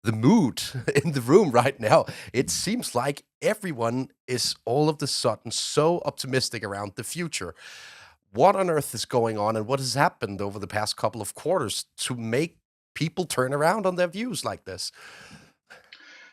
the mood in the room right now. It seems like everyone is all of the sudden so optimistic around the future. What on earth is going on, and what has happened over the past couple of quarters to make people turn around on their views like this?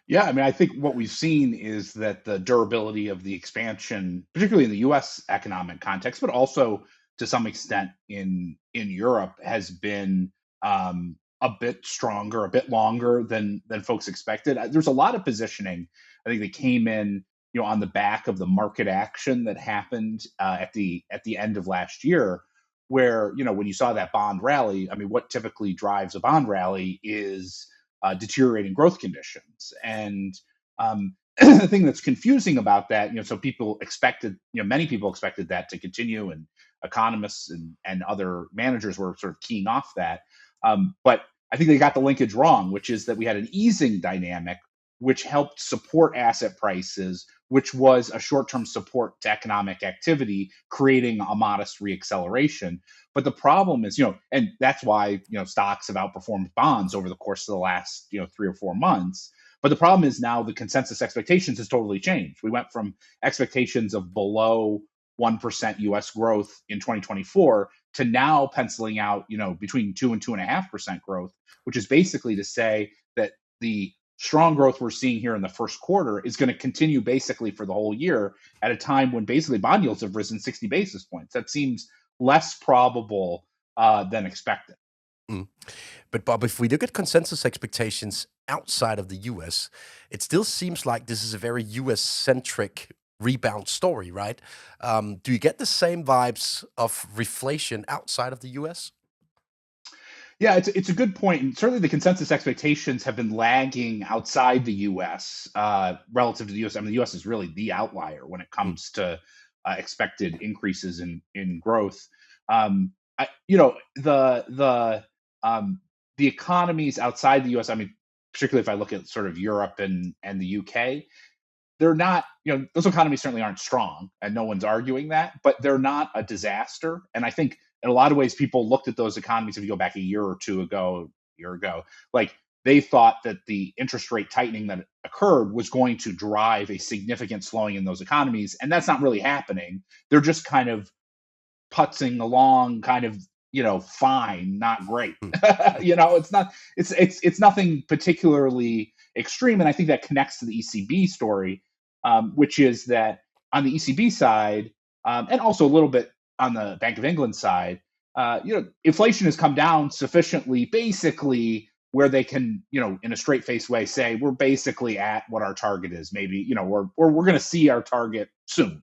Yeah, I mean, I think what we've seen is that the durability of the expansion, particularly in the U.S. economic context, but also to some extent in Europe, has been a bit stronger, a bit longer than folks expected. There's a lot of positioning. I think they came in, on the back of the market action that happened at the end of last year, where when you saw that bond rally. I mean, what typically drives a bond rally is deteriorating growth conditions. And the thing that's confusing about that, so people expected, many people expected that to continue, and economists and other managers were sort of keying off that. But I think they got the linkage wrong, which is that we had an easing dynamic, which helped support asset prices, which was a short-term support to economic activity, creating a modest reacceleration. But the problem is, and that's why, stocks have outperformed bonds over the course of the last, 3 or 4 months. But the problem is now the consensus expectations has totally changed. We went from expectations of below 1% US growth in 2024 to now penciling out, between 2 and 2.5% growth, which is basically to say that the strong growth we're seeing here in the first quarter is going to continue basically for the whole year at a time when basically bond yields have risen 60 basis points. That seems less probable than expected. Mm. But Bob, if we look at consensus expectations outside of the US, it still seems like this is a very US centric rebound story, right? Do you get the same vibes of reflation outside of the US? Yeah, it's a good point, and certainly the consensus expectations have been lagging outside the U.S. Relative to the U.S. I mean, the U.S. is really the outlier when it Mm. comes to expected increases in growth. The economies outside the U.S. I mean, particularly if I look at sort of Europe and the U.K., they're not, those economies certainly aren't strong, and no one's arguing that, but they're not a disaster. And I think in a lot of ways, people looked at those economies, if you go back a year or two ago, year ago, like they thought that the interest rate tightening that occurred was going to drive a significant slowing in those economies. And that's not really happening. They're just kind of putzing along, kind of, fine, not great. Mm. It's not, it's nothing particularly extreme. And I think that connects to the ECB story, which is that on the ECB side, and also a little bit on the Bank of England side, inflation has come down sufficiently, basically, where they can, in a straight face way, say we're basically at what our target is. Maybe, or we're going to see our target soon.